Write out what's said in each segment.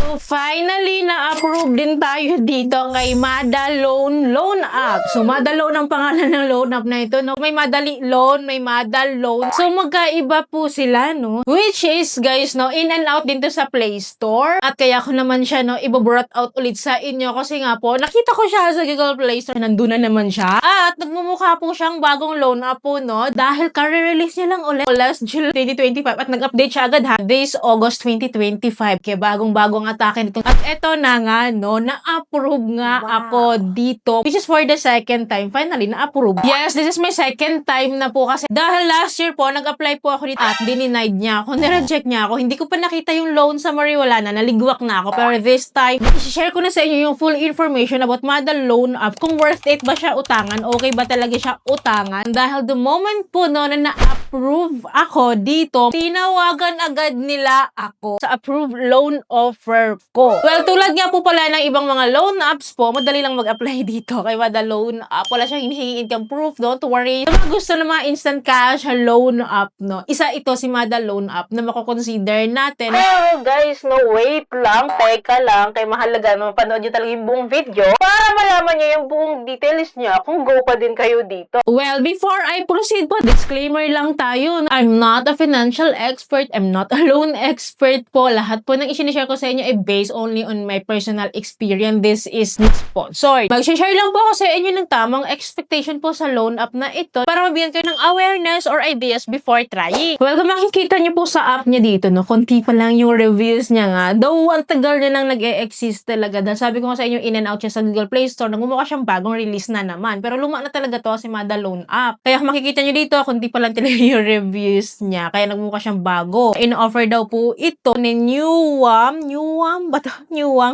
So finally, na-approve din tayo dito kay Mada Loan App. So Mada Loan ang pangalan ng loan app na ito, no? May Madali Loan, may Mada Loan. So magkaiba po sila, no? Which is, guys, no, in and out din to sa Play Store. At kaya ko naman siya, no, i-brought out ulit sa inyo kasi nga po, nakita ko siya sa Google Play Store. Nandun na naman siya. At nagmumukha po siyang bagong loan app po, no? Dahil ka-release niya lang ulit last July 2025 at nag-update siya agad, ha? This August 2025. Kaya bagong-bagong atake nito. At eto na nga, no, na-approve nga ako dito. Which is for the second time. Finally, na-approve. Yes, this is my second time na po kasi dahil last year po, nag-apply po ako dito at dininied niya ako. Nireject niya ako. Hindi ko pa nakita yung loan summary, wala na. Naligwak na ako. Pero this time, i-share ko na sa inyo yung full information about Mada Loan App. Kung worth it ba siya utangan? Okay ba talaga siya utangan? Dahil the moment po no, na na-approve ako dito, tinawagan agad nila ako sa approved loan offer ko. Well, tulad nga po pala ng ibang mga loan apps po, madali lang mag-apply dito kay Mada Loan App. Wala siyang hinihingi income proof, don't worry. Kung gusto ng mga instant cash loan app, no, isa ito si Mada Loan App na makukonsider natin. Pero guys, no, wait lang, teka lang, kay mahalaga na mapanood nyo talaga yung buong video para malaman nyo yung buong details niya kung go pa din kayo dito. Well, before I proceed po, disclaimer lang tayo. I'm not a financial expert, I'm not a loan expert po. Lahat po ng isinishare ko sa inyo ay based only on my personal experience. This is not sponsored. Mag-share lang po ako sa inyo ng tamang expectation po sa loan app na ito para mabigyan kayo ng awareness or ideas before trying. Well, kung makikita nyo po sa app niya dito, no, konti pa lang yung reviews niya nga. Though, ang tagal niya nang nag-e-exist talaga. Dahil sabi ko nga sa inyo, in and out siya sa Google Play Store. Nagmumukha siyang bagong release na naman. Pero luma na talaga to si Mada Loan App. Kaya kung makikita nyo dito, konti pa lang talaga yung reviews niya. Kaya nagmumukha siyang bago. In-offer daw po ito ni Newam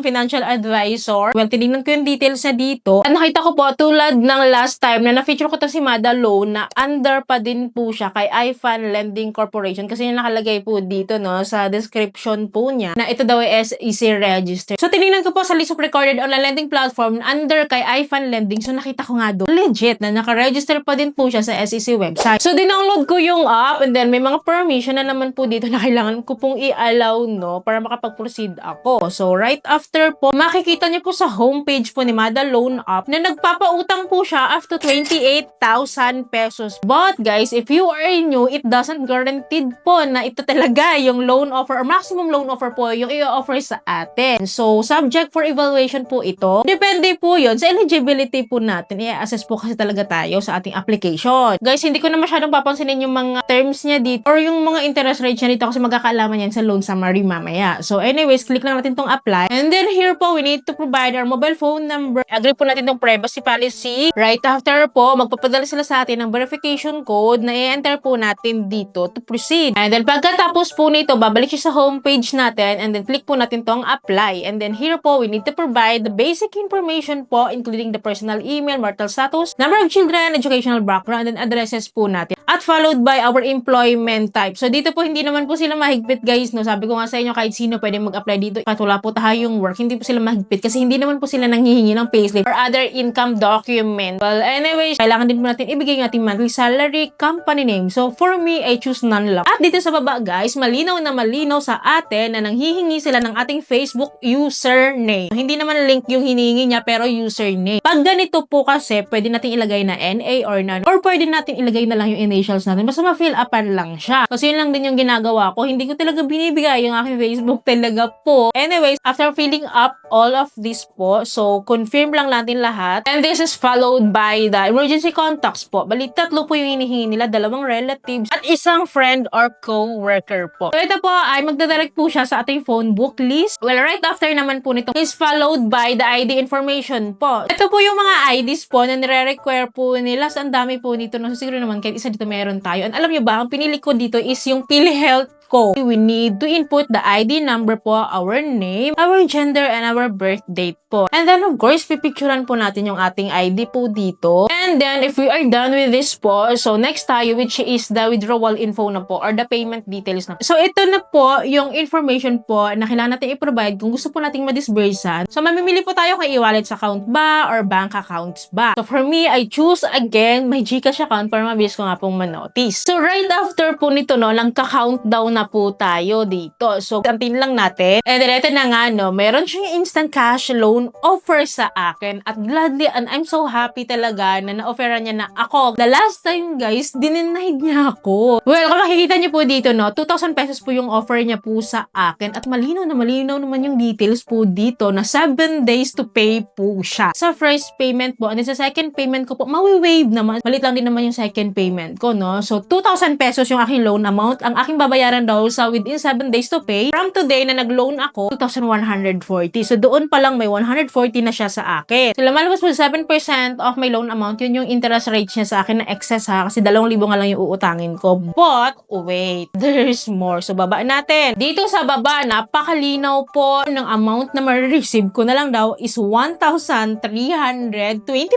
Financial Advisor. Well, tinignan ko yung details na dito. At nakita ko po, tulad ng last time na na-feature ko to si Mada Loan na under pa din po siya kay iFund Lending Corporation. Kasi yung nakalagay po dito, no, sa description po niya na ito daw ay SEC registered. So, tinignan ko po sa list of recorded online lending platform under kay iFund Lending. So, nakita ko nga doon legit na naka-register pa din po siya sa SEC website. So, dinownload ko yung app and then may mga permission na naman po dito na kailangan ko pong i-allow, no, para makapag-proceed ako. So, right after po, makikita niyo po sa homepage po ni Mada Loan App na nagpapautang po siya up to 28,000 pesos. But guys, if you are new, it doesn't guaranteed po na ito talaga yung loan offer or maximum loan offer po yung i-offer sa atin. So, subject for evaluation po ito. Depende po yun sa eligibility po natin. I-assess po kasi talaga tayo sa ating application. Guys, hindi ko na masyadong papansinin yung mga terms niya dito or yung mga interest rates niya dito kasi magkakaalaman yan sa loan summary mamaya. So, anyways, click lang natin tong apply. And then here po, we need to provide our mobile phone number. Agree po natin tong privacy policy. Right after po, magpapadala sila sa atin ng verification code na i-enter po natin dito to proceed. And then pagkatapos po nito, babalik siya sa homepage natin and then click po natin tong apply. And then here po, we need to provide the basic information po including the personal email, marital status, number of children, educational background, and addresses po natin. At followed by our employment type. So dito po, hindi naman po sila mahigpit, guys, no? Sabi ko nga sa inyo, kahit sino pwede mag-apply dito. Kahit wala po tayong work, hindi po sila mahigpit kasi hindi naman po sila nanghihingi ng payslip or other income document. Well, anyways, kailangan din po natin ibigay ng ating monthly salary, company name. So, for me, I choose none lang. At dito sa baba, guys, malinaw na malinaw sa atin na nanghihingi sila ng ating Facebook username. Hindi naman link yung hinihingi niya, pero username. Pag ganito po kasi, pwede natin ilagay na NA or none. Or pwede natin ilagay na lang yung initials natin. Basta ma-fill upan lang siya. Kasi yun lang din yung ginagawa ko. Hindi ko talaga binibigay yung aking Facebook talaga po. Anyways, after filling up all of this po, so confirm lang natin lahat. And this is followed by the emergency contacts po. Bali, tatlo po yung hinihingi nila, dalawang relatives at isang friend or co-worker po. So ito po ay magdadirect po siya sa ating phone book list. Well, right after naman po nito is followed by the ID information po. Ito po yung mga IDs po na nire-require po nila. So, ang dami po nito. No? So, siguro naman kahit isa dito meron tayo. And alam nyo ba, ang pinili ko dito is yung PhilHealth ko. We need to input the ID number po, our name, our gender, and our birth date po. And then, of course, pipicturean po natin yung ating ID po dito. And then, if we are done with this po, so next tayo, which is the withdrawal info na po, or the payment details na po. So, ito na po yung information po na kailangan natin i-provide kung gusto po nating ma-disbursan. So, mamimili po tayo kay e-wallet account ba or bank accounts ba. So, for me, I choose again my GCash account para mabilis ko nga pong manotice. So, right after po nito, no, lang ka-countdown na po tayo dito. So, antin lang natin. And then, ito na nga, no, meron siyang instant cash loan offer sa akin. At gladly, and I'm so happy talaga na na-offeran niya na ako. The last time, guys, dininahid niya ako. Well, kung makikita niyo po dito, no, 2,000 pesos po yung offer niya po sa akin. At malinaw naman yung details po dito na 7 days to pay po siya. Sa first payment po, and then sa second payment ko po, mawi-wave naman. Malit lang din naman yung second payment ko, no? So, 2,000 pesos yung aking loan amount. Ang aking babayaran daw sa within 7 days to pay. From today na nag-loan ako, 2,140. So, doon pa lang may 140 na siya sa akin. So, lumalabas po 7% of my loan amount. Yun yung interest rate niya sa akin na excess ha. Kasi 2,000 nga lang yung uutangin ko. But, wait, there's more. So, baba natin. Dito sa baba, napakalinaw po ng amount na ma-receive ko na lang daw is 1,320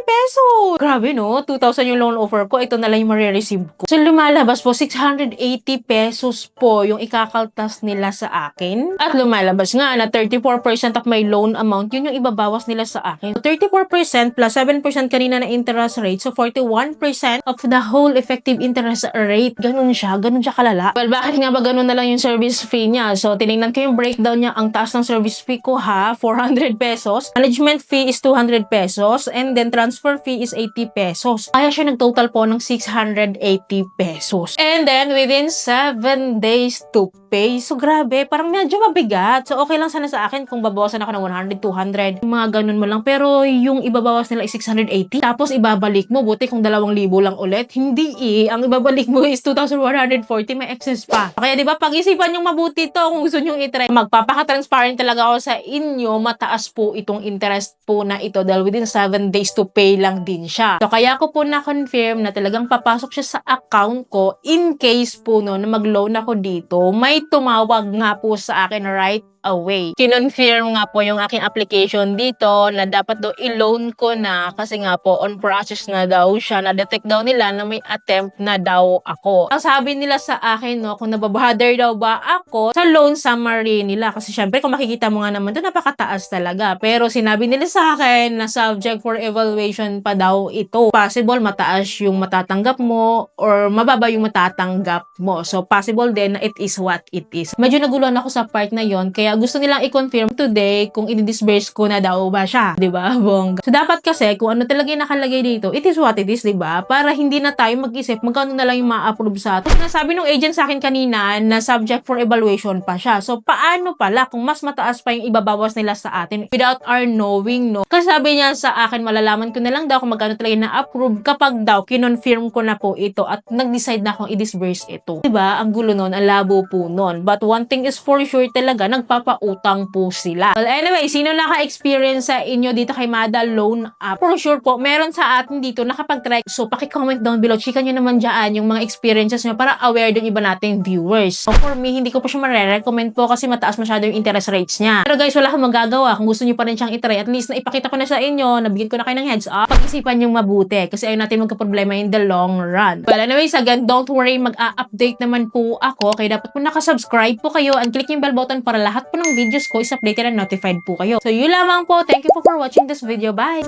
pesos. Grabe, no? 2,000 yung loan offer ko. Ito na lang yung ma-receive ko. So, lumalabas po 680 pesos po yung ikakaltas nila sa akin. At lumalabas nga na 34% of my loan amount, yun yung ibabawas nila sa akin. So, 34% plus 7% kanina na interest rate. So, 41% of the whole effective interest rate. Ganun siya kalala. Well, bakit nga ba ganun na lang yung service fee niya? So, tinignan ko yung breakdown niya. Ang taas ng service fee ko ha, 400 pesos. Management fee is 200 pesos. And then, transfer fee is 80 pesos. Kaya siya nag-total po ng 680 pesos. And then, within 7 days to pay. So, grabe. Parang medyo mabigat. So, okay lang sana sa akin kung babawasan ako ng 100, 200. Mga ganun mo lang. Pero, yung ibabawas nila is 680. Tapos, ibabalik mo. Buti kung 2,000 lang ulit. Hindi eh. Ang ibabalik mo is 2,140. May excess pa. Kaya, di ba, pag-isipan yung mabuti to kung gusto nyo i-try. Magpapaka-transparent talaga ako sa inyo. Mataas po itong interest po na ito dahil within 7 days to pay lang din siya. So, kaya ko po na-confirm na talagang papasok siya sa account ko in case po no, na mag-loan ako dito. May tumawag nga po sa akin right away. Kinonfirm nga po yung aking application dito na dapat daw i-loan ko na kasi nga po on process na daw siya. Na-detect daw nila na may attempt na daw ako. Ang sabi nila sa akin, no, kung nababother daw ba ako sa loan summary nila. Kasi syempre, kung makikita mo nga naman doon, napakataas talaga. Pero sinabi nila sa akin na subject for evaluation pa daw ito. Possible mataas yung matatanggap mo or mababa yung matatanggap mo. So, possible din na it is what it is. Medyo naguluhan ako sa part na yon kaya gusto nilang i-confirm today kung i-disburse ko na daw ba siya. Diba? Bongga. So, dapat kasi kung ano talaga yung nakalagay dito, it is what it is, diba? Para hindi na tayo mag-isip magkano na lang yung ma-approve sa atin. Nasabi nung agent sa akin kanina na subject for evaluation pa siya. So, paano pala kung mas mataas pa yung ibabawas nila sa atin without our knowing, no? Kasi sabi niya sa akin, malalaman ko na lang daw kung magkano talaga na-approve kapag daw kinonfirm ko na po ito at nag-decide na akong i-disburse ito. Diba? Ang gulo nun, ang labo po nun. But one thing is for sure talaga, nagpapautang po sila. Well, anyway, sino naka-experience sa inyo dito kay Mada Loan App? For sure po, meron sa atin dito nakapag-try. So, paki-comment down below. Chika nyo naman dyan yung mga experiences nyo para aware din iba nating viewers. So, for me, hindi ko po siya marirecommend po kasi mataas masyado yung interest rates niya. Pero guys, wala akong magagawa. Kung gusto nyo pa rin siyang itry, at least na ipakita ko na sa inyo, nabigyan ko na kayo ng heads up, pag-isipan yung mabuti kasi ayaw natin magka-problema in the long run. Well, anyways, again, don't worry, mag-a-update naman po ako. Kaya dapat po nakasubscribe po kayo and click yung bell button para lahat po ng videos ko is updated and notified po kayo. So, yun lamang po. Thank you po for watching this video. Bye!